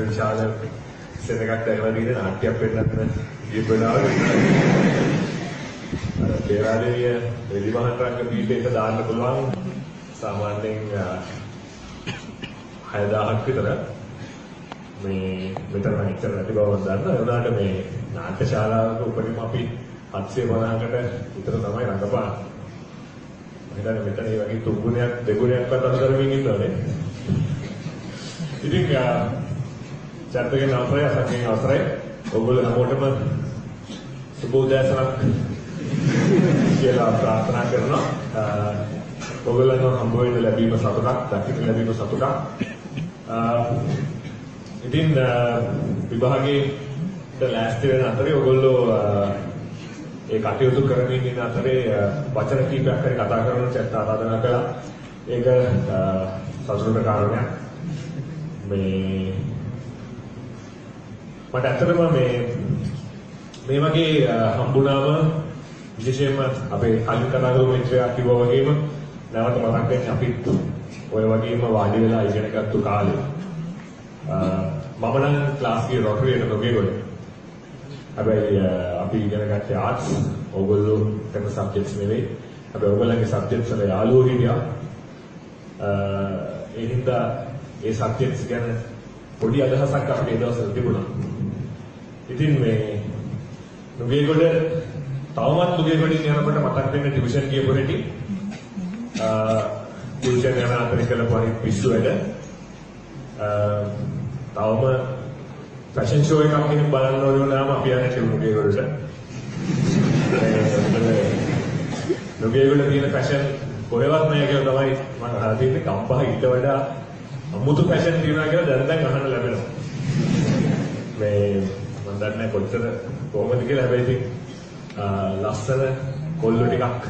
විශාල සෙනගක් දැකලා තියෙන නාට්‍යයක් වෙන්නත් ගිය වෙලාවට පෙරාදෙනිය එලිමහතරංග පීඨයක දාන්න පුළුවන් සාමාන්‍යයෙන් 6000ක් විතර මේ මෙතන ඉතර නැති බව මම දන්නවා. ඒ වුණාට මේ නාට්‍ය ශාලාවක උපරිම අපි 750කට විතර තමයි රඟපාන්නේ. මම හිතන්නේ මෙතන මේ වගේ තුන්ගුණයක් දෙගුණයක්වත් අතරමින් ඉන්නවනේ. ඉතින් චර්තකෙන් අවසරයි අසංගෙන් අවසරයි ඔයගොල්ලෝ හැමෝටම සුබ උදෑසනක් කියලා ප්‍රාර්ථනා කරනවා. ඔයගොල්ලන්ව හම්බ වෙන්න ලැබීම සතුටක්, දකින්න ලැබීම සතුටක්. ඉතින් විභාගයේ ලෑස්ති වෙන අතරේ ඔයගොල්ලෝ ඒ කටයුතු කරමින් ඉන්න අතරේ වචන කීපයක් හරි කතා කරන චැට් ආරාධනා කළා. ඒක සතුටට කාරණයක්. මේ මට ඇත්තටම මේ වගේ හම්බුනාම විශේෂයෙන්ම අපේ කලින් කතා කරපු මිත්‍රයා කිව්වා වගේම නැවත මතක් වෙන්නේ අපිත් ඔය වගේම වාඩි වෙලා ඉගෙන ගත්තු කාලේ මම නම් ක්ලාස් ගියේ රොටරියට නොගියගොඩ. හැබැයි අපි ඉගෙන ගත්තේ ආර්ට්ස්. ඕගොල්ලෝ කරන සබ්ජෙක්ට්ස් නෙවෙයි. හැබැයි ඕගොල්ලන්ගේ සබ්ජෙක්ට්ස් වල යාළුවෝ හිටියා. ඒ හින්දා ඒ සබ්ජෙක්ට්ස් ගැන පොඩි අදහසක් අපිට ඒ දවස්වල තිබුණා. ඉතින් මේ නුගේගොඩ තවමත් නුගේගොඩින් යනකොට මතක් වෙන ටියුෂන් ගියපු හැටි. ටියුෂන් යන අතරේ කළපු හරි පිස්සු වැඩ. තවම ෆැෂන් ෂෝ එකක් කෙනෙක් බලන්න ඕන වුණාම අපි යන්නේ නුගේගොඩට. නුගේගොඩ තියෙන ෆැෂන් කොහෙවත් නැහැ කියලා තමයි මම අහලා තියෙන්නේ. කම්පහ ඊට වඩා අමුතු ෆැෂන් තියනවා කියලා දැන් අහන්න ලැබෙනවා. මේ මම දන්නේ කොච්චර කොහොමද කියලා. හැබැයි ඉතින් ලස්සන කොල්ලෝ ටිකක්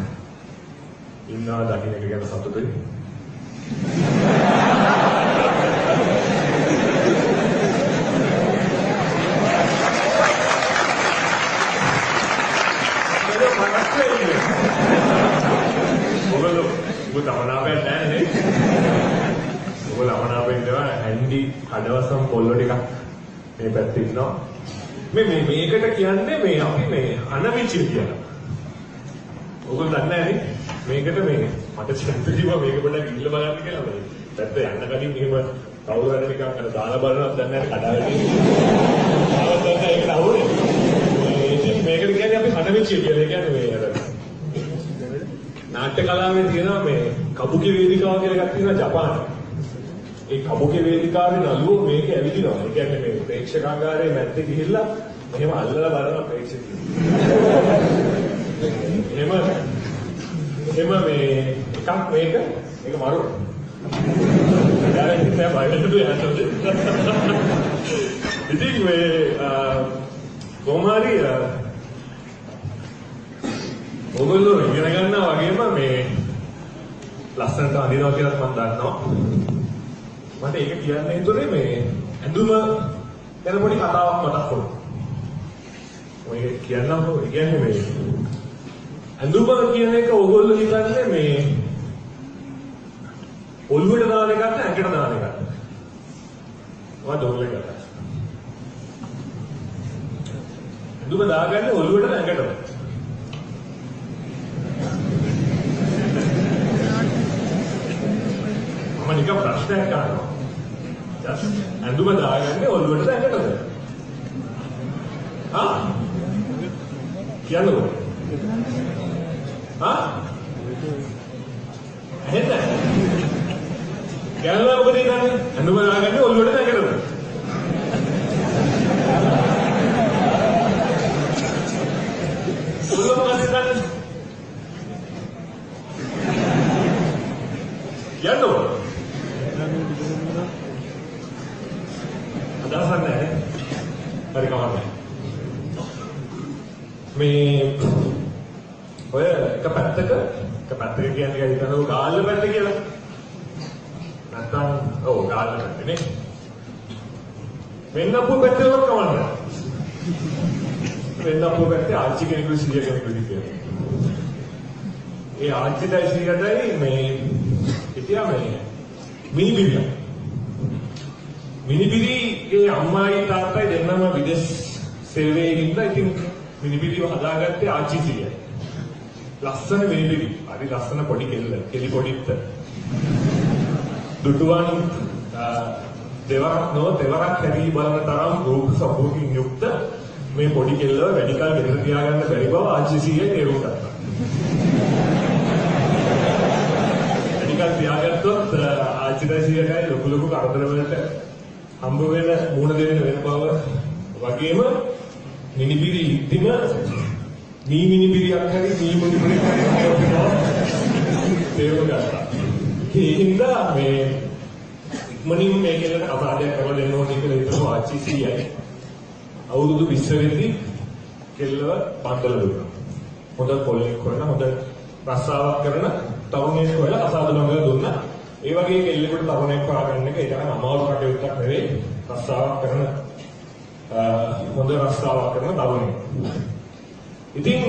ඉන්නවා දකින්න එක ගැන සතුටුයි. ඔබ තමනාපයක් නැහැ නේ. ඔබ තමනාපෙන් ඉන්නවා ඇන්ඩි කඩවසම් කොල්ලෝ ටිකක් මේ පැත්තේ ඉන්නවා. මේකට කියන්නේ මේ අපි මේ අනවිචිය කියලා. ඔයගොල්ලෝ දන්නේ නැහැ නේ. මේකට මට චන්ද්‍ර කිව්වා මේක පොඩ්ඩක් ඉල්ල බලන්න කියලා. මේ පැත්ත යන්න කලින් මෙහෙම කවුරු හරි නිකන් අර දාලා බලනවත් දන්නේ නැහැ කඩාවැටි. ආවද ඒක නවුනේ. මේකට කියන්නේ අපි අනවිචිය කියලා. ඒ කියන්නේ මේ අර නාට්‍ය කලාවේ තියෙනවා මේ කබුකි වේදිකාව කියලා එකක් තියෙනවා ජපානයේ. ඒ කබුකි වේදිකාවේ නළුවෝ මේක ඇවිදිනවා. ඒ කියන්නේ මේ ප්‍රේක්ෂකාගාරයේ මැද්දේ ගිහිල්ලා මෙහෙම අල්ලලා බලන ප්‍රේක්ෂකයෝ. එහෙම මේ එකක් මේක මරු. ඩායරෙක්ට් එක බයිලට යන්නද? ඉතින් මේ කොමාරි ඔයගොල්ලෝ ඉගෙන ගන්නවා වගේම මේ ලස්සනට අඳිනවා කියලා මම දන්නවා. මට ඒක කියන්න හිතුනේ මේ ඇඳුම ගැන පොඩි කතාවක් මතක් වුණා. ඔය කියන්නම් කොහොමද? ඒ කියන්නේ මේ ඇඳුම කියන එක ඔයගොල්ලෝ හිතන්නේ මේ ඔළුවට දාන එකක්ද ඇඟට දාන එකක්ද? ඔයා දොල්ලේ කරා. ඇඳුම දාගන්නේ ඔළුවටද ඇඟටද? මම නිකන් ප්‍රශ්නයක් අහනවා. ඇඳුම දාගන්නේ ඔළුවටද ඇඟටද? කියන්නකෝ. ඇහෙන්නේ? කියනවා මොකද කියන්නේ? ඇඳුම දාගන්නේ ඔළුවටද ඇඟටද? ඔළුව මොකද දාන්නේ? කියන්නකෝ. අදහසක් නැහැ. හරි කවන්නේ. මේ ඔය එක පැත්තක කියන්නේ හිතනවා ගාල්ල පැත්ත කියලා. නැත්තම් ගාල්ල පැත්ත නේ. වෙන්නපු පැත්තවත් කවන්නේ. වෙන්නපු පැත්තේ ආච්චි කෙනෙකුගේ සීය කෙනෙකුගේ කියලා. ඒ ආච්චිටයි සීයටයි මේ හිටියා මේ මිනිබිරිය. මිනිබිරිගේ අම්මායි තාත්තයි දෙන්නම විදේශ සේවයේ ඉඳලා ඉතින් මිනිබිරිව හදාගත්තේ ආච්චි සීයයි. ලස්සන මිනිබිරි. හරි ලස්සන පොඩි කෙල්ල. කෙලි පොඩිත්. දුටුවන් දෙවරක් හැදී බලන තරම් රූප සපෝකින් යුක්ත මේ පොඩි කෙල්ලව වැඩි කල ගෙදර තියාගන්න බැරි බව ආච්චි සීයයි තේරුම් ගත්තා. වැඩි කල තියාගත්තොත් ආච්චිලා සීයයි ලොකු කරදර වලට හම්බ වෙන මුණ දෙන්න වෙන බව වගේම මිනිබිරි ඉද්දිම මිනිබිරියක් හරි මිනිබිරියක් හරි තේරුම් ගත්තා. ඒ හින්දා මේ ඉක්මනින් මේ කෙල්ලට අපාදයක් කරලා දෙන්න ඕනේ කියලා හිතන ආච්චි සීයයි අවුරුදු 20 වෙද්දී කෙල්ලව බන්දල දුන්නා. හොඳ කොල්ලෙක් කරන හොඳ රස්සාවක් කරන තරුණයෙක් හොයලා අසාධනමල දුන්නා. ඒ වගේ කෙල්ලෙකුට තරුණයෙක් හොයාගන්න එක ඒ තරම් අමාරු කටයුත්තක් නෙවෙයි. රස්සාවක් කරන හොඳ රස්සාවක් කරන තරුණයෙක්. ඉතින්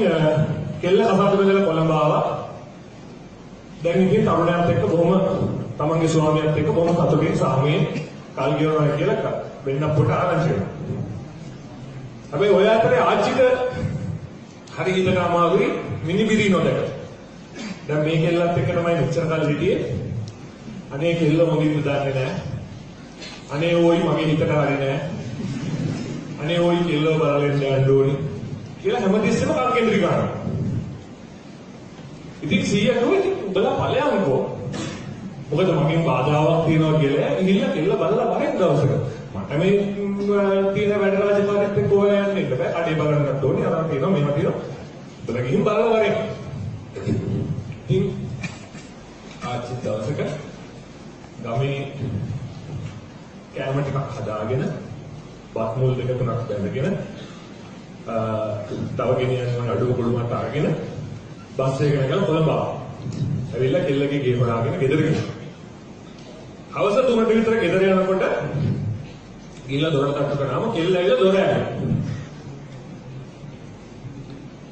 කෙල්ල අසාධනමල කොළඹ ආවා. දැන් ඉතින් තරුණයාත් එක්ක බොහොම තමන්ගේ ස්වාමියාත් එක්ක බොහොම සතුටින් සාමයෙන් කල් ගෙවනවා කියලා වෙන්න පොට ආරංචි වෙනවා. හැබැයි ඔය අතරේ ආච්චිට හරි හිතට අමාරුයි මිනිබිරි නොදැක. දැන් මේ කෙල්ලත් එක්ක තමයි මෙච්චර කල් හිටියේ. අනේ කෙල්ල මොකද දන්නේ නැහැ. අනේ ඕයි මගේ හිතට හරි නැහැ. අනේ ඕයි කෙල්ලව බලලා යන්න ඕනි කියලා හැමතිස්සෙම කල්කෙන්ද්‍රී කරනවා. ඉතින් සීයා කිව්වා ඉතින් උඹලා ඵලයන්කෝ. මොකද මගෙන් බාධාවක් තියෙනවා කියලා ඉහිල්ල කෙල්ල බලලා වරෙන් දවසක. මට මේ තියෙන වැඩ රාජකාරියත් එක්ක ඕවා යන්න ඉන්න බෑ. අඩේ බලන්නත් ඕනේ. අරන් තියෙනවා මේවා තියෙනවා. උඹලා ගිහින් බලලා වරෙන්. ඉතින් ආච්චි දවසක ගමේ කෑම ටිකක් හදාගෙන බත් මුල් දෙක තුනක් බැඳගෙන තව ගෙනියන්න අඩුව කුළුමට අරගෙන බස් එකකට ගිහලා කොළඹ ආවා. ඇවිල්ලා කෙල්ලගේ ගේ හොයාගෙන ගෙදර ගියා. හවස 3ට විතර ගෙදර යනකොට ගිහලා දොර තට්ටු කරාම කෙල්ල ඇවිල්ලා දොර ඇරියා.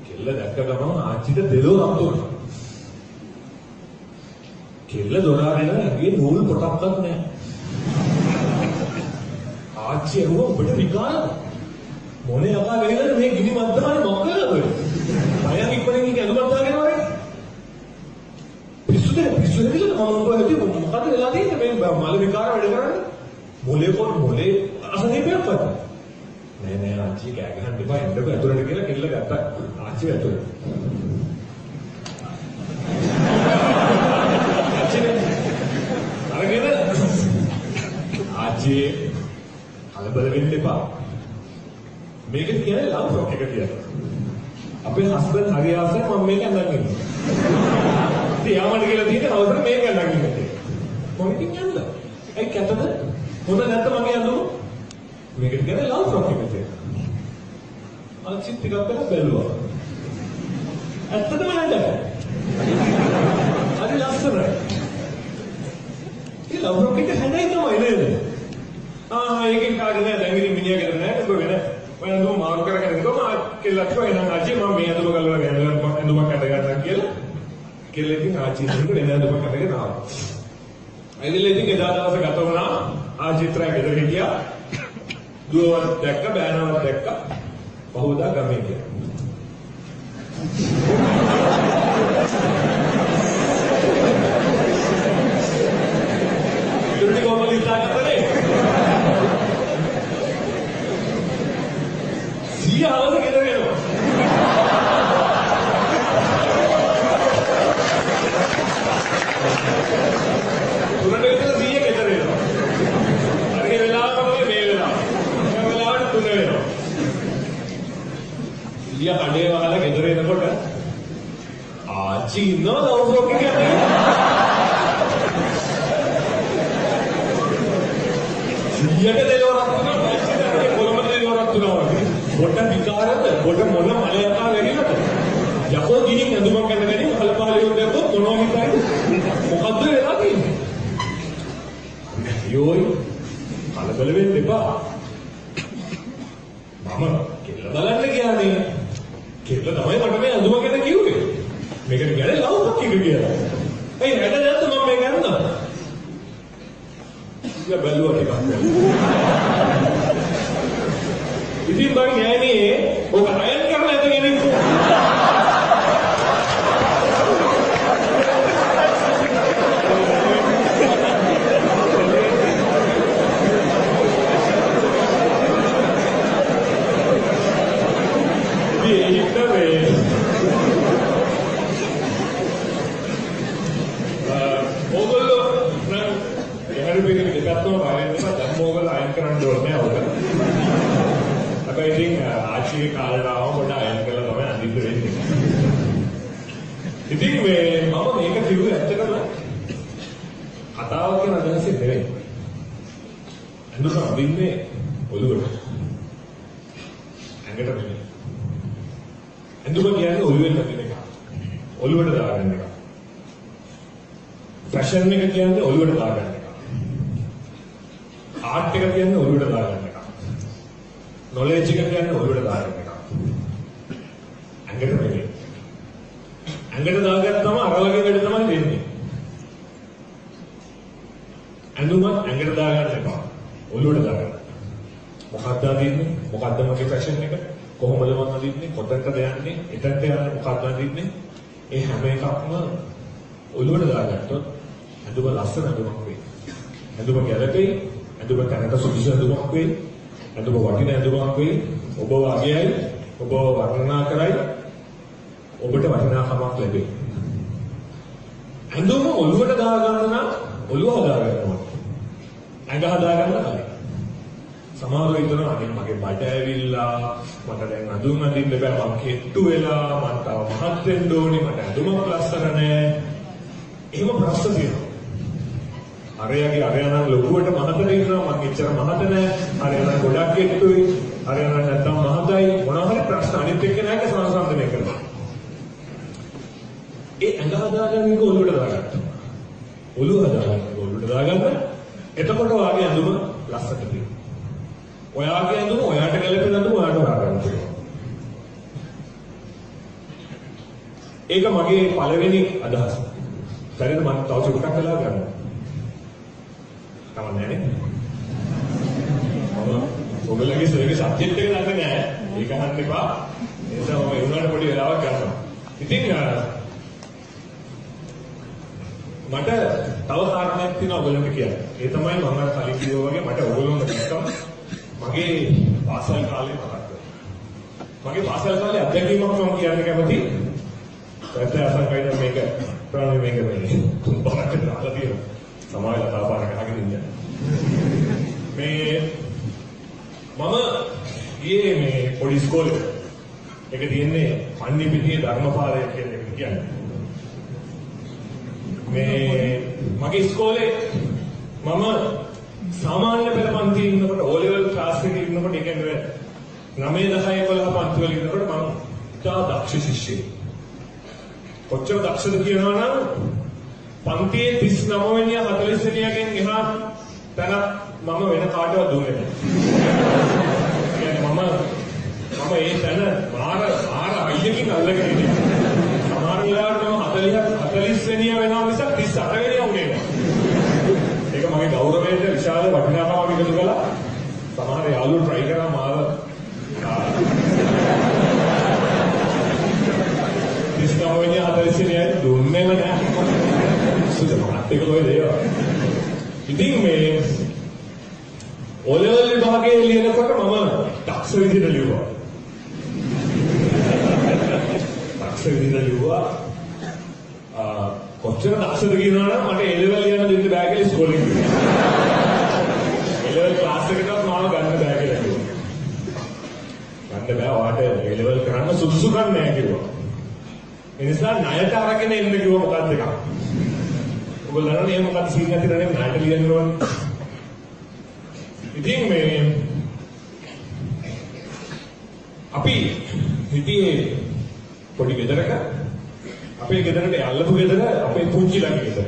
කෙල්ල දැක්ක ගමන් ආච්චිට දෙලෝ රත් වුණා. කෙල්ල දොර අරින ඇගේ නූල් පොටක්වත් නැහැ. ආච්චි එරුව ඔබට විකාරද? මොනේ යකා වෙනද මේ ගිනි මද්දානේ මොකද ඔය? අයන් ඉක්මනින් ඉන්නේ අඳුමත් දාගෙන වරේ. පිස්සුද කියලා මම කොහෙද මොකද වෙලා තියෙන්නේ මේ මල විකාර වැඩ කරන්නේ? මොලේ අසනීපයක් වත්. නෑ ආච්චි කෑ ගහන්න එපා එන්නකො ඇතුළට කියලා කෙල්ල ගත්තා. ආච්චි ඇතුළට. ආච්චි කලබල වෙන්න එපා. මේක කියන්නේ ලව් රොක් එක කියලා. අපේ හස්බන්ඩ් හරි ආසයි මම මේක අඳන් ඉන්නවා. ඉතින් යාමඩ කියලා තියෙන අවසර මේක අඳන් ඉන්නේ. මොකද කියන්නේ? ඒ කැතද? හොඳ නැත්නම් මගේ අඳුම මේක කියන්නේ ලව් රොක් එක කියලා. ආච්චි ටිකක් බැලුවා. ඇත්තටම නේද? හරි ලස්සනයි. ඒ ලව් රොක් එක හැදයි තමයි නේද? ඒකෙන් කාගේ නෑ දැන් ඉතින් මිනිහා ගෙදර නෑ ඔබ වෙන ඔය අඳුම මාරු කරගෙන ඉඳලා මා කෙල්ලක් කිව්වා එහෙනම් ආච්චි මම මේ අඳුම ගලවලා ගන්නවා අඳුමක් අඳ ගන්නවා කියලා කෙල්ල ඉතින් ආච්චි ඉන්නකොට එන අඳුමක් අඳගෙන ආවා. ඇවිල්ලා ඉතින් එදා දවසේ ගත වුණා ආච්චිත්‍රා ගෙදර හිටියා. දුවවත් දැක්ක බෑනවත් දැක්ක පහුවදා ගමේ ගියා. ඉතින් කොහොමද ඉස්සරහට සියහවද ගෙදර යනවා. තුනට විතර 100 ගෙදර එනවා. අර ඒ වෙලාවට මේ වෙලාව. මේ වෙලාවට 3 වෙනවා. සිය කඩේ වහලා ගෙදර එනකොට ආච්චි ඉන්නවා දවසක් කියන්නේ. සියයට දෙලවරක් තුනක් ඇස්සිට කොළඹ දෙලවරක් තුනක්. පොට විකාරද පොට මොන මලයකා වෙරිලද යකෝ ගිහින් අඳුමක් අඳගෙන කලපාලියෝ දැක්කොත් මොනවා හිතයිද මොකද්ද වෙලා තියෙන්නේ යෝයි කලබල වෙන්න එපා මම කෙල්ල බලන්න කියන්නේ කෙල්ල තමයි මට මේ අඳුම ගැන කිව්වේ මේකට කියන්නේ ලව්වක් එක කියලා ඒ හැද නැද්ද මම මේක අඳුනා ඉතින් බැලුවා ටිකක් තාක්ෂිකේ කාලේට ආවම පොඩ අයන් කරලා තමයි අඳින්න වෙන්නේ. ඉතින් මම මේක කිව්වේ ඇත්තටම කතාව කියන අදහසෙන් නෙවෙයි. අඳුර අඳින්නේ ඔළුවට. ඇඟට නෙවෙයි. අඳුර කියන්නේ ඔළුවෙන් අඳින එක. ඔළුවට දාගන්න එක. ෆැෂන් එක කියන්නේ ඔළුවට දාගන්න එක. ආර්ට් එක කියන්නේ ඔළුවට දාගන්න එක. නොලෙජ් එක කියන්නේ ඔළුවට දාගන්න එක. ඇඟට නෙවෙයි. ඇඟට දාගත්තම අර වගේ වැඩ තමයි වෙන්නේ. ඇඳුම ඇඟට දාගන්න එපා. ඔළුවට දාගන්න. මොකක්ද අදින්නේ? මොකක්ද මගේ ෆැෂන් එක? කොහොමද මම අදින්නේ? කොතනද යන්නේ? එතනට යන්නේ මොකක්ද අදින්නේ? ඒ හැම එකක්ම ඔළුවට දාගත්තොත් ඇඳුම ලස්සන ඇඳුමක් වෙයි. ඇඳුම ගැලපෙයි. ඇඳුම තැනට සුදුසු ඇඳුමක් වෙයි. ඇඳුම වටින ඇඳුමක් වෙයි. ඔබ වගේයි. ඔබ වර්ණනා කරයි. ඔබට වටිනාකමක් ලැබෙයි. ඇඳුම ඔළුවට දාගන්න නම් ඔළුව හදාගන්න ඕනේ. ඇඟ හදාගන්න කලින්. සමහරව හිතනවා අනේ මගේ බඩ ඇවිල්ලා මට දැන් අඳුම් අඳින්න බෑ මම කෙට්ටු වෙලා මම තව මහත් වෙන්න ඕනේ මට අඳුමක් ලස්සන නෑ. එහෙම ප්‍රශ්න තියෙනවා. අරයාගේ අරයා නම් ලොකුවට මහතට ඉන්නවා මම එච්චර මහත නෑ. අරයා නම් ගොඩක් කෙට්ටුයි. අරයා නම් නැත්තම් මහතයි මොනවා හරි ප්‍රශ්න අනිත් එක්කෙනාට සංසන්දනය කරනවා. ඒ ඇඟ හදාගන්න එක ඔළුවට දාගත්තා. ඔළුව හදාගන්න ඔළුවට දාගන්න. එතකොට වාගේ අඳුම ලස්සනට තියෙනවා. ඔයාගේ අඳුම ඔයාට ගැලපෙන අඳුම ඔයාට හොයාගන්න පුළුවන්. ඒක මගේ පළවෙනි අදහස. හරිද මම තව චුට්ටක් කළා ගන්නවා. කමන්නේ නේ. ඔයගොල්ලෝගේ සබ්ජෙක්ට් එක දන්නේ නැහැ. ඒක අහන්න එපා. ඒ නිසා මම උනාට පොඩි වෙලාවක් ගන්නවා. ඉතින් මට තව කාරණයක් තියෙනවා ඔයගොල්ලන්ට කියන්න. ඒ තමයි මම අර කලින් කිව්වා වගේ මට ඔයගොල්ලොන්ව දැක්කම මගේ පාසල් කාලේ මතක් වෙනවා. මගේ පාසල් කාලේ අත්දැකීමක් මම කියන්න කැමතියි. පැත්තට අසංකයිද මේක ප්‍රාණි මේක මේ බරකට දාලා තියෙනවා. සමාජ කතාපාරක අහගෙන ඉන්න. මේ මම ගියේ මේ පොඩි ඉස්කෝලේ. ඒක තියෙන්නේ පන්නිපිටියේ ධර්මපාලය කියන එක කියන්නේ. මේ මගේ ඉස්කෝලේ මම සාමාන්‍ය පෙළ පන්තියේ ඉන්නකොට O level ක්ලාස් එකේ ඉන්නකොට ඒ කියන්නේ 9 10 11 පන්ති වල ඉන්නකොට මම තා දක්ෂ ශිෂ්‍යෙක්. කොච්චර දක්ෂද කියනවා නම් පන්තියේ 39 වෙනියා 40 වෙනියාගෙන් එහා තැනක් මම වෙන කාටවත් දුන්නේ නැහැ. මම ඒ තැන මාර අයියකින් අල්ලගෙන ඉන්නේ. සමහර වෙලාවට මම 40 වෙනියා වෙනවා මිසක් 38 වෙනියා උනේ නැහැ. ඒක මගේ ගෞරවයට විශාල වටිනාකමක් එකතු කළා. සමහර යාළුවෝ try කරා මාව 39 වෙනියා 40 වෙනියා දුන්නේම නැහැ. සුදුමත් ඒක කොහෙද ඒවා. ඉතින් මේ O level විභාගයේ ලියනකොට මම දක්ෂ විදිහට ලියුවා. කොච්චර දක්ෂද කියනවා නම් මට A level යන දෙන්න බෑ කියලා ඉස්කෝලේ කිව්වා. A level ක්ලාස් එකකටවත් මාව ගන්න බෑ කියලා කිව්වා. ගන්න බෑ ඔයාට A level කරන්න සුදුසුකම් නැහැ කිව්වා. ඒ නිසා ණයට අරගෙන එන්න කිව්වා මොකක්ද එකක්. ඔයගොල්ලෝ දන්නවනේ මොකක්ද සීන් නැති රනේ ණයට ලියන්න ඕනේ. ඉතින් මේ අපි හිටියේ පොඩි ගෙදරක අපේ ගෙදරට යල්ලපු ගෙදර අපේ පුංචි ළඟ ගෙදර.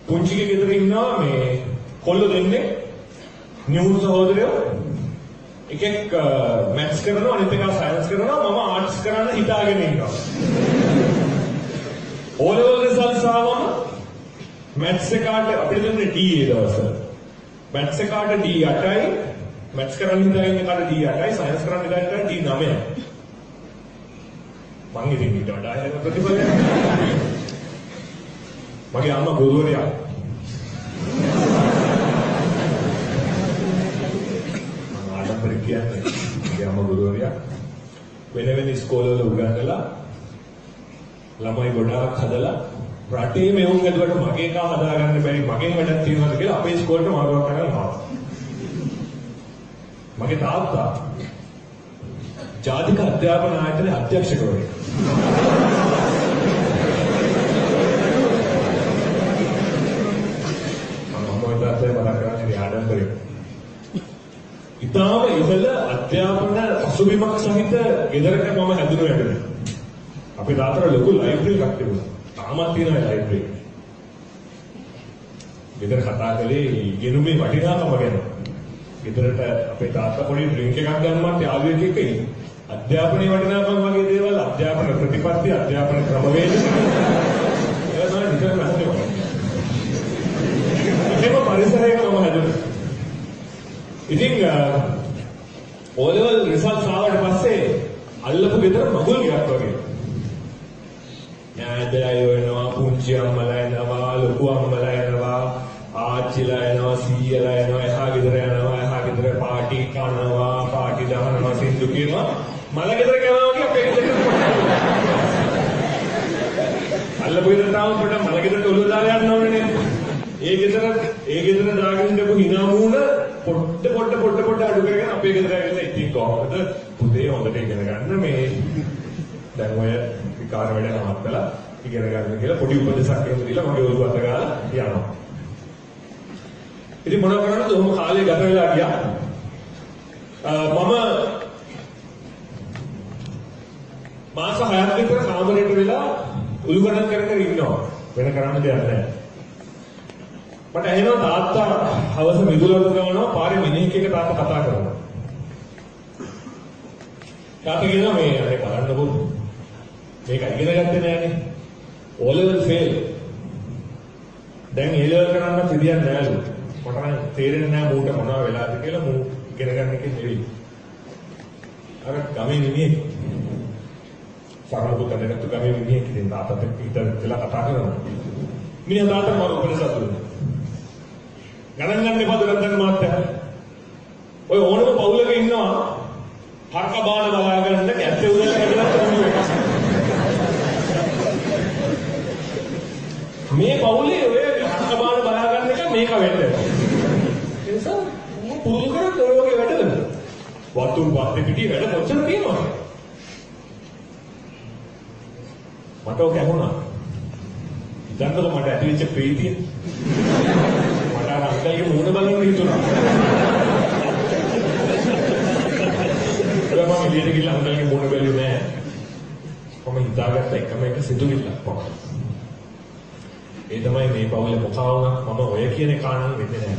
පුංචිගේ ගෙදර ඉන්නවා මේ කොල්ලෝ දෙන්නේ නියුන් සහෝදරයෝ. එකෙක් මැත්ස් කරනවා අනිත් එකා සයන්ස් කරනවා මම ආර්ට්ස් කරන්න හිතාගෙන ඉන්නවා. O level results ආවම මැත්ස් එකට අපිට දෙන්නේ D ඒ දවස්වල. මැත්ස් එකට D 8යි මැත්ස් කරන්න හිතාගෙන එකට D 8යි සයන්ස් කරන්න හිතාගෙන D 9යි. මං ඉතින් ඊට වඩා එහෙම ප්‍රතිඵලයක්. මගේ අම්මා ගුරුවරියක්. මම ආඩම්බරේ කියන්නේ මගේ අම්මා ගුරුවරියක්. වෙන ඉස්කෝලවල උගන්වලා ළමයි ගොඩාක් හදලා රටේ මෙවුන් ඇදුවට මගේ කා හදාගන්න බැරි මගෙන් වැඩක් තියෙනවද කියලා අපේ ඉස්කෝලේට මාරුවක් කරලා ආවා. මගේ තාත්තා ජාතික අධ්‍යාපන ආයතනයේ අධ්‍යක්ෂකවරයෙක්. ඉතාම ඉහළ අධ්‍යාපන පසුබිමක් සහිත ගෙදරක මම හැදුණු වැඩ. අපේ තාත්තට ලොකු ලයිබ්‍රරි එකක් තිබුණා. තාමත් තියෙනවා ලයිබ්‍රරි. ගෙදර කතා කළේ ඉගෙනුමේ වටිනාකම ගැන. ගෙදරට අපේ තාත්තා පොඩි ඩ්‍රින්ක් එකක් ගන්නවත් යාළුවෙක් එක්ක ඉන්නේ. අධ්‍යාපනයේ වටිනාකම වගේ දේවල් අධ්‍යාපන ප්‍රතිපත්ති අධ්‍යාපන ක්‍රමවේද ඒවා තමයි නිතරම අහන්නේ. ඒකම පරිසරයක මම හැදුණා. ඉතින් ඕලෙවල් රිසල්ට්ස් ආවට පස්සේ අල්ලපු ගෙදර මගුල් ගියක් වගේ. ඥානදලා යනවා, පුංචි අම්මලා එනවා, ලොකු අම්මලා එනවා, ආච්චිලා එනවා, සීයලා එනවා, එහා ගෙදර යනවා, එහා ගෙදර පාටි කනවා, පාටි දානවා, සින්දු කියනවා. මල ගෙදර යනවා වගේ අපේ ගෙදර. අල්ලපු ගෙදර තාම පොඩ්ඩක් මල ගෙදරට ඔළුව දාලා යන්න ඕනේ නේද? ඒ ගෙදර දාගෙන ඉඳපු hina මූණ පොඩ්ඩ අඩු කරගෙන අපේ ගෙදර ඇවිල්ලා ඉතින් කොහොමද පුතේ හොඳට ඉගෙන ගන්න මේ දැන් ඔය විකාර වැඩ නවත්තලා ඉගෙන ගන්න කියලා පොඩි උපදේශයක් එහෙම දීලා මගේ ඔළුව අත ගාලා යනවා. ඉතින් මොනවා කරන්නද? ඔහොම කාලේ ගත වෙලා ගියා. මම මාස 6ක් විතර කාමරේට වෙලා උළුගණන් කර කර ඉන්නවා. වෙන කරන්න දෙයක් නැහැ. මට ඇහෙනවා තාත්තා හවස මිදුලට ගමනවා පාරේ මිනිහෙක් එක්ක තාත්තා කතා කරනවා. තාත්තා කියනවා මේ අනේ බලන්නකො මේක ඉගෙන ගත්තේ නෑනේ. O level fail. දැන් A level කරන්න පිළියම් නෑලු. මට නම් තේරෙන්නේ නෑ මූට මොනවා වෙලාද කියලා මූ ඉගෙන ගන්න එකේ නෙවෙයි. අර ගමේ මිනිහෙක් සරලව කඩකට ගමේ මිනිහෙක් ඉතින් තාත්තට ඉතලා කතා කරනවා. මිනිහා තාත්තා මම උපදෙස් දුන්නා. ගණන් ගන්න එපා දුරන්තන් මාත්‍යා. ඔය ඕනම පවුලක ඉන්නවා හරක බාන බලා ගන්න කැත්තේ උදේ හැදලා තෝරන්නේ. මේ පවුලේ ඔය හරක බාන බලා ගන්න එක මේක වෙන්න. ඒ නිසා පුරුදු කරත් ඔය වගේ වැඩවල. වතුන් වාත්තේ පිටි වැඩ කොච්චර තියෙනවද? මට ඔක ඇහුණා. දැන්කෝ මට ඇතිවෙච්ච ප්‍රීතිය. අංකල්ගේ මූණ බලන්න හිතුණා. මම එළියට ගිහලා අංකල්ගේ මූණ බැලුවේ නෑ. මම හිතාගත්ත එකම එක සිතුවිල්ලක් පමණයි. ඒ තමයි මේ පවුලේ මොකා වුණත් මම ඔය කියන කාණන් වෙන්නේ නෑ.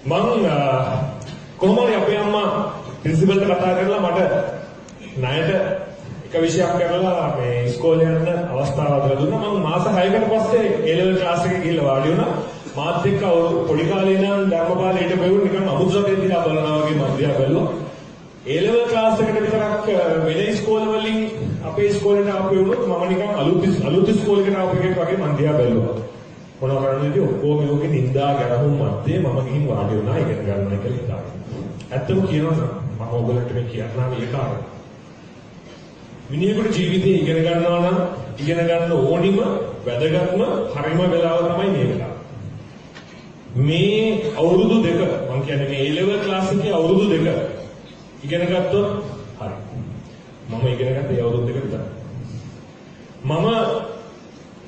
මම කොහොමද අපේ අම්මා ප්‍රින්සිපල්ට කතා කරලා මට ණයට එක විෂයක් කරලා මේ ඉස්කෝලේ යන්න අවස්ථාවක් දුන්නා. මම මාස 6කට පස්සේ A level ක්ලාස් එකේ ගිහිල්ලා වාඩි වුණා. මාත් එක්ක පොඩි කාලේ ඉඳන් ධර්මපාලේ හිට බැවුව නිකන් අමුද්‍රව්‍ය දිහා බලනවා වගේ මම දිහා බැලුවා. A level ක්ලාස් එකට විතරක් වෙන ඉස්කෝල වලින් අපේ ඉස්කෝලේට ආපු වුණොත් මම නිකන් අලුත් ඉස්කෝලේකට ආපු එකෙක් වගේ මම දිහා බැලුවා. මොනවා කරන්නද ඔක්කොම ලෝකේ නින්දා ගැරහුම් මැත්තේ මම ගිහින් වාඩි වුණා ඉගෙන ගන්න කියලා හිතාගෙන. ඇත්තම කියනවා මම ඔයගොල්ලන්ට මේ කියන්නා මේ කාරණා. මිනිහෙකුට ජීවිතේ ඉගෙන ගන්නවා නම් ඉගෙන ගන්න ඕනිම වැදගත්ම හරිම වෙලාව තමයි මේ වෙලාව. මේ අවුරුදු දෙක මම කියන්නේ මේ A level ක්ලාස් එකේ අවුරුදු දෙක ඉගෙන ගත්තොත් හරි. මම ඉගෙන ගත්තේ අවුරුදු දෙක විතර. මම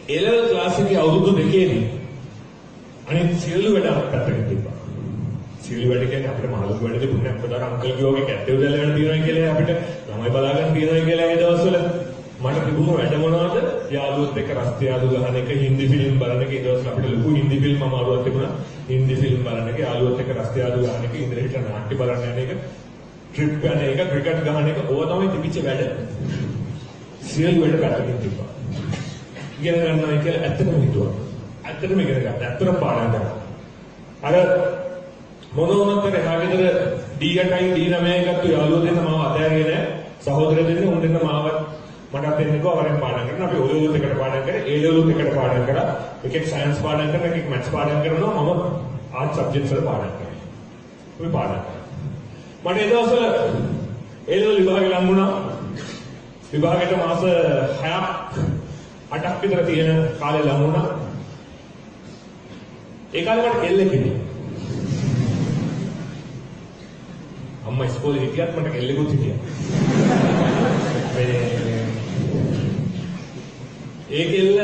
A level ක්ලාස් එකේ අවුරුදු දෙකේදී අනිත් සියලු වැඩ පැත්තකට තිබ්බා. සියලු වැඩ කියන්නේ අපිට මහලු වැඩ තිබුණේ අපදාර අංකල් කිව්වාගේ කැට්ටේ උදැල්ල වැඩ තියෙනවා කියලා අපිට ළමයි බලා ගන්න තියෙනවා කියලා ඒ දවස්වල මට තිබුණු වැඩ මොනවද? යාළුවොත් එක්ක රස්තියාදු ගහන එක, හින්දි ෆිල්ම් බලන එක. ඒ දවස්වල අපිට ලොකු හින්දි ෆිල්ම් අමාරුවක් තිබුණා. හින්දි ෆිල්ම් බලන එක, යාළුවොත් එක්ක රස්තියාදු ගහන එක, ඉන්ද්‍රහිට නාට්‍ය බලන්න යන එක, ට්‍රිප් යන එක, ක්‍රිකට් ගහන එක. ඕවා තමයි තිබිච්ච වැඩ. සියලු වැඩ පැත්තකින් තිබ්බා. ඉගෙන ගන්නවා කියලා ඇත්තටම හිතුවා. ඇත්තටම ඉගෙන ගත්තා. ඇත්තටම පාඩම් කරා. අර මොනෝමතර එහාගෙදර D8යි D9යි ගත්ත යාළුවෝ දෙන්න මාව අතෑරියේ නෑ. සහෝදරයෝ දෙන්න උන් දෙන්න මාවත් මටත් එන්නකෝ අවරෙන් පාඩම් කරනවා. අපි ඔලුවොත් එකට පාඩම් කරේ, A level එකට පාඩම් කරා. එකෙක් සයන්ස් පාඩම් කරනවා, එකෙක් මැත්ස් පාඩම් කරනවා. මම ආර්ට් සබ්ජෙක්ට්ස් වල පාඩම් කරා. අපි පාඩම් කරා. මට ඒ දවස්වල A level විභාගෙ ලඟුණා. විභාගෙට මාස 6ක් 8ක් විතර තියෙන කාලේ ලඟුණා. ඒ කාලේ මට කෙල්ලෙක් ඉන්නේ. අම්මා ඉස්කෝලේ හිටියත් මට කෙල්ලෙකුත් හිටියා. ඒ කෙල්ල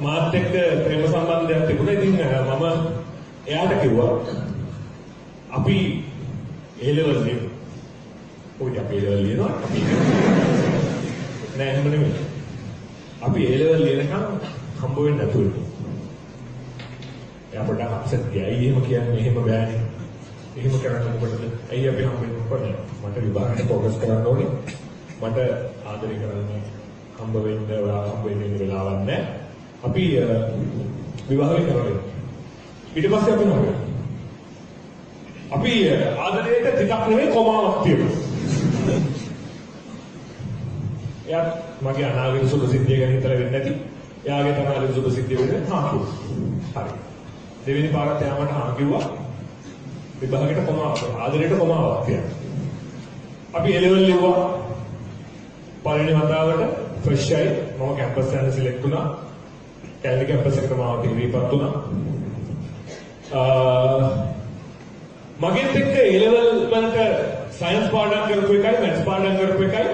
මාත් එක්ක ප්‍රේම සම්බන්ධයක් තිබුණා. ඉතින් මම එයාට කිව්වා අපි A level ලියමු. ඔය අපි A level ලියනවා. අපි නෑ එහෙම නෙමෙයි. අපි A level ලියනකම් හම්බ වෙන්නේ නැතුව. එයා පොඩ්ඩක් අප්සෙට් ගියා. ඇයි එහෙම කියන්නේ? එහෙම බෑනේ. එහෙම කරන්න මොකටද? ඇයි අපි හම්බ වෙන්නේ කොහොමද? මට විභාගයට ફોකස් කරන්න ඕනේ. මට ආදරය කරන්න හම්බ වෙන්න වෙලාවක් නැහැ. අපි විවාහය කරනවා. ඊට පස්සේ අපි නෝ. අපි ආදරයට ටිකක් නෙවෙයි කොමාවක් තියනවා. එයා මගේ අනාගත සුබ සිද්ධිය ගැන හිතලා වෙන්නේ නැති. එයාගේ තමයි සුබ සිද්ධිය වෙන්නේ. හරි. දෙවෙනි පාරත් එයා මට කිව්වා විභාගයට කොමාවක් ආදරයට කොමාවක් තියන්න. අපි A level ලිව්වා. පළවෙනි වතාවට ෆ්‍රෙෂ් අය මම කැම්පස් යන සිලෙක්ට් වුණා. කැලණි කැම්පස් එකට මාව ඉරිපත් වුණා. මගෙත් එක්ක A level වලට සයන්ස් පාඩම් කරපු එකයි මැත්ස් පාඩම් කරපු එකයි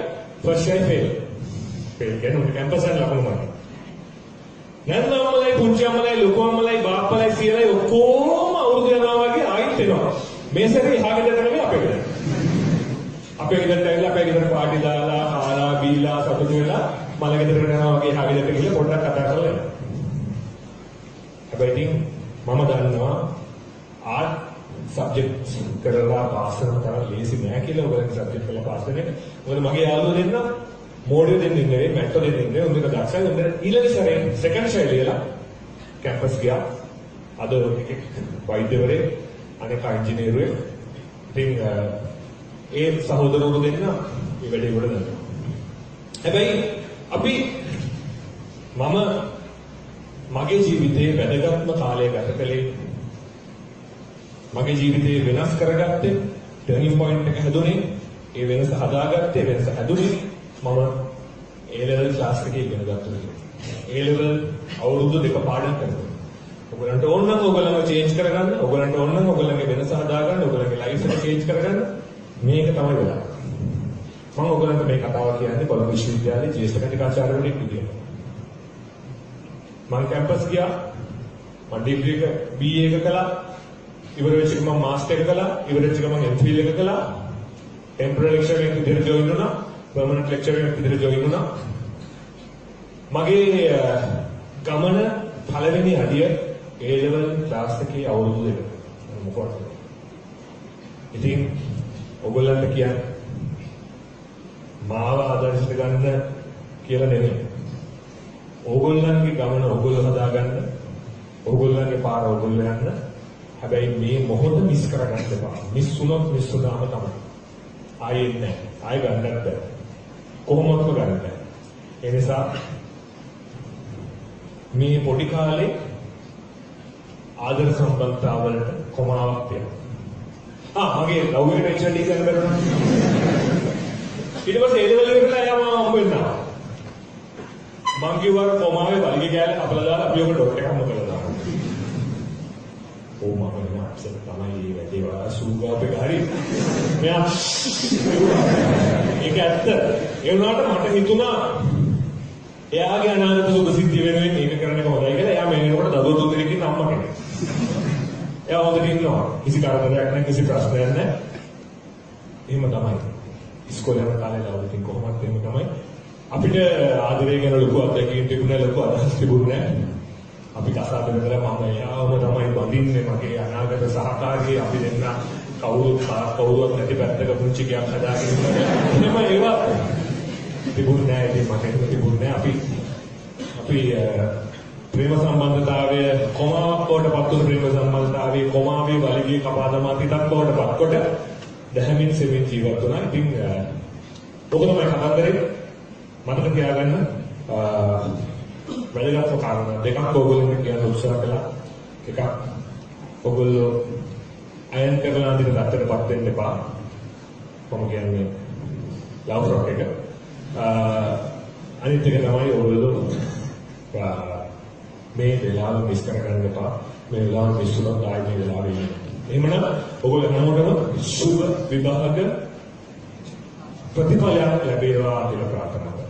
ෆ්‍රෙෂ් අය ෆේල්. ෆේල් කියන්නේ කැම්පස් යන ලකුණු මත. නැත්නම්මලයි පුංචි අම්මලයි ලොකු අම්මලයි බාප්පලයි සීයලයි ඔක්කොම අවුරුදු යනවා වගේ ආයිත් එනවා. මේ සැරේ එහා ගෙදරට නෙමෙයි අපේ ගෙදරට. අපේ ගෙදරට ඇවිල්ලා අපේ ගෙදර පාටි දාලා කාලා බීලා සතුටු වෙලා මල ගෙදරට යනවා වගේ එහා ගෙදරට ගිහලා පොඩ්ඩක් කතා කරලා එනවා. හැබැයි ඉතින් මම දන්නවා ආර්ට් සබ්ජෙක්ට් කරලා පාස් කරන තරම් ලේසි නෑ කියලා ඔයගොල්ලෝ සබ්ජෙක්ට් කරලා පාස් වෙන එක. මොකද මගේ යාළුවෝ දෙන්න මෝඩියෝ දෙන්නේ නෙවෙයි මැට්ටෝ දෙන්නේ නෙවෙයි උන්දක දක්ෂයි. උන්දර ඊළඟ සැරේ සෙකන්ඩ් ෂෙඩියලා කැම්පස් ගියා. අද එකෙක් වෛද්‍යවරයෙක් අනෙක් ඉංජිනේරුවෙක්. ඉතින් ඒ සහෝදරවරු දෙන්න මේ වැඩේ වල දන්නවා. හැබැයි අපි මම මගේ ජීවිතයේ වැදගත්ම කාලය ගත කළේ මගේ ජීවිතේ වෙනස් කරගත්තේ ටර්නින් පොයින්ට් එක හැදුනේ ඒ වෙනස හදාගත්තේ වෙනස හැදුනේ මම A level ක්ලාස් එකේ ඉගෙන ගත්තා. A level අවුරුදු දෙක පාඩම් කරනවා. ඔයගලන්ට ඕන නම් ඔයගලන්ව චේන්ජ් කරගන්න, ඔයගලන්ට ඕන නම් ඔයගලන්ගේ වෙනස හදාගන්න, ඔයගලන්ගේ ලයිෆ් එක චේන්ජ් කරගන්න මේක තමයි වෙලා. මම ඔයගලන්ට මේ කතාව කියන්නේ කොළඹ විශ්වවිද්‍යාලයේ ජ්‍යෙෂ්ඨ කතිකාචාර්යවරයෙක් විදියට. මම කැම්පස් ගියා. මම ඩිග්‍රී එක BA එක කළා. ඉවර වෙච්ච එක මම මාස්ටර් එක කළා. ඉවර වෙච්ච එක මම MPhil එක කළා. ටෙම්පරරි ලෙක්චරර් එකක් විදියට ජොයින් වුණා. පර්මනන්ට් ලෙක්චරර් එකක් විදියට ජොයින් වුණා. මගේ ගමන පළවෙනි අඩිය A level ක්ලාස් එකේ අවුරුදු දෙක. මොකක්ද? ඉතින් ඔයගොල්ලන්ට කියන්නේ මාව ආදර්ශයට ගන්න කියලා නෙමෙයි. ඕගොල්ලන්ගේ ගමන ඕගොල්ලෝ හදාගන්න. ඕගොල්ලන්ගේ පාර ඕගොල්ලෝ යන්න. හැබැයි මේ මොහොත මිස් කරගන්න එපා. මිස් වුණොත් මිස් වුණාම තමයි. ආයෙත් නැහැ. ආයෙ ගන්නත් බැහැ. කොහොමද ගන්න බැහැ. ඒ නිසා මේ පොඩි කාලේ ආදර සම්බන්ධතාවලට කොමාවක් තියෙනවා. මගේ ලෞකික ටෙන්ෂන් ටික ගන්න බැරුණා. ඊට පස්සේ ඒ ලෙවල් එකට ආයම හම්බ වෙනවා. මං කිව්වා කොමාවේ වලිග ගෑල අපලා දාලා අපි ඔක ඩොට් එකක්ම කරලා දානවා. මම අපසෙත් තමයි මේ වැඩේ වල සූගාපේ හරි. මෙයා ඒක ඇත්ත. ඒ වුණාට මට හිතුණා එයාගේ අනාගත සුබ සිද්ධිය වෙනුවෙන් මේක කරන්න එක හොඳයි කියලා. එයා මේ වෙනකොට දරුවෝ තුන් දෙනෙක්ගේ අම්මා කෙනෙක්. එයා හොඳට ඉන්නවා. කිසි කරදරයක් නැහැ, කිසි ප්‍රශ්නයක් නැහැ. එහෙම තමයි. ඉස්කෝලේ යන කාලේ ලාවුටින් කොහොමද එහෙම තමයි. අපිට ආදරය ගැන ලොකු අත්දැකීම් තිබුණේ ලොකු අදහස් තිබුණේ නැහැ. අපි කතා කරලා මම එයාම තමයි බඳින්නේ මගේ අනාගත සහකාරියේ අපි දෙන්න කවුරුත් නැති පැත්තක පුංචි ගයක් හදාගෙන ඉන්නවා. එහෙම ඒවා තිබුණේ නැහැ. ඉතින් මට ඒක තිබුණේ නැහැ. අපි ප්‍රේම සම්බන්ධතාවය කොමාවක් බවට පත් වුණු ප්‍රේම සම්බන්ධතාවයේ කොමාවේ වලිගයේ කපා දමා තිතක් බවට පත් කොට දැහැමින් සෙමින් ජීවත් වුණා. ඉතින් ඔක තමයි කතාන්දරේ. මතක තියාගන්න වැදගත්ම කාරණා දෙකක් ඔයගොල්ලෝ කියන උත්සාහ කළා. එකක් ඔයගොල්ලෝ අයන් කරලා අන්තිම තත්ත්වයටපත් වෙන්න එපා. කොහොම කියන්නේ ලව් රොක් එක. අනිත් එක තමයි ඔයගොල්ලෝ මේ වෙලාව මිස් කරගන්න එපා. මේ වෙලාව මිස් වුණොත් ආයෙ මේ වෙලාවෙ එහෙමනම් ඔයගොල්ලෝ හැමෝටම සුබ විභාග ප්‍රතිඵලයක් ලැබේවා කියලා ප්‍රාර්ථනා කරනවා.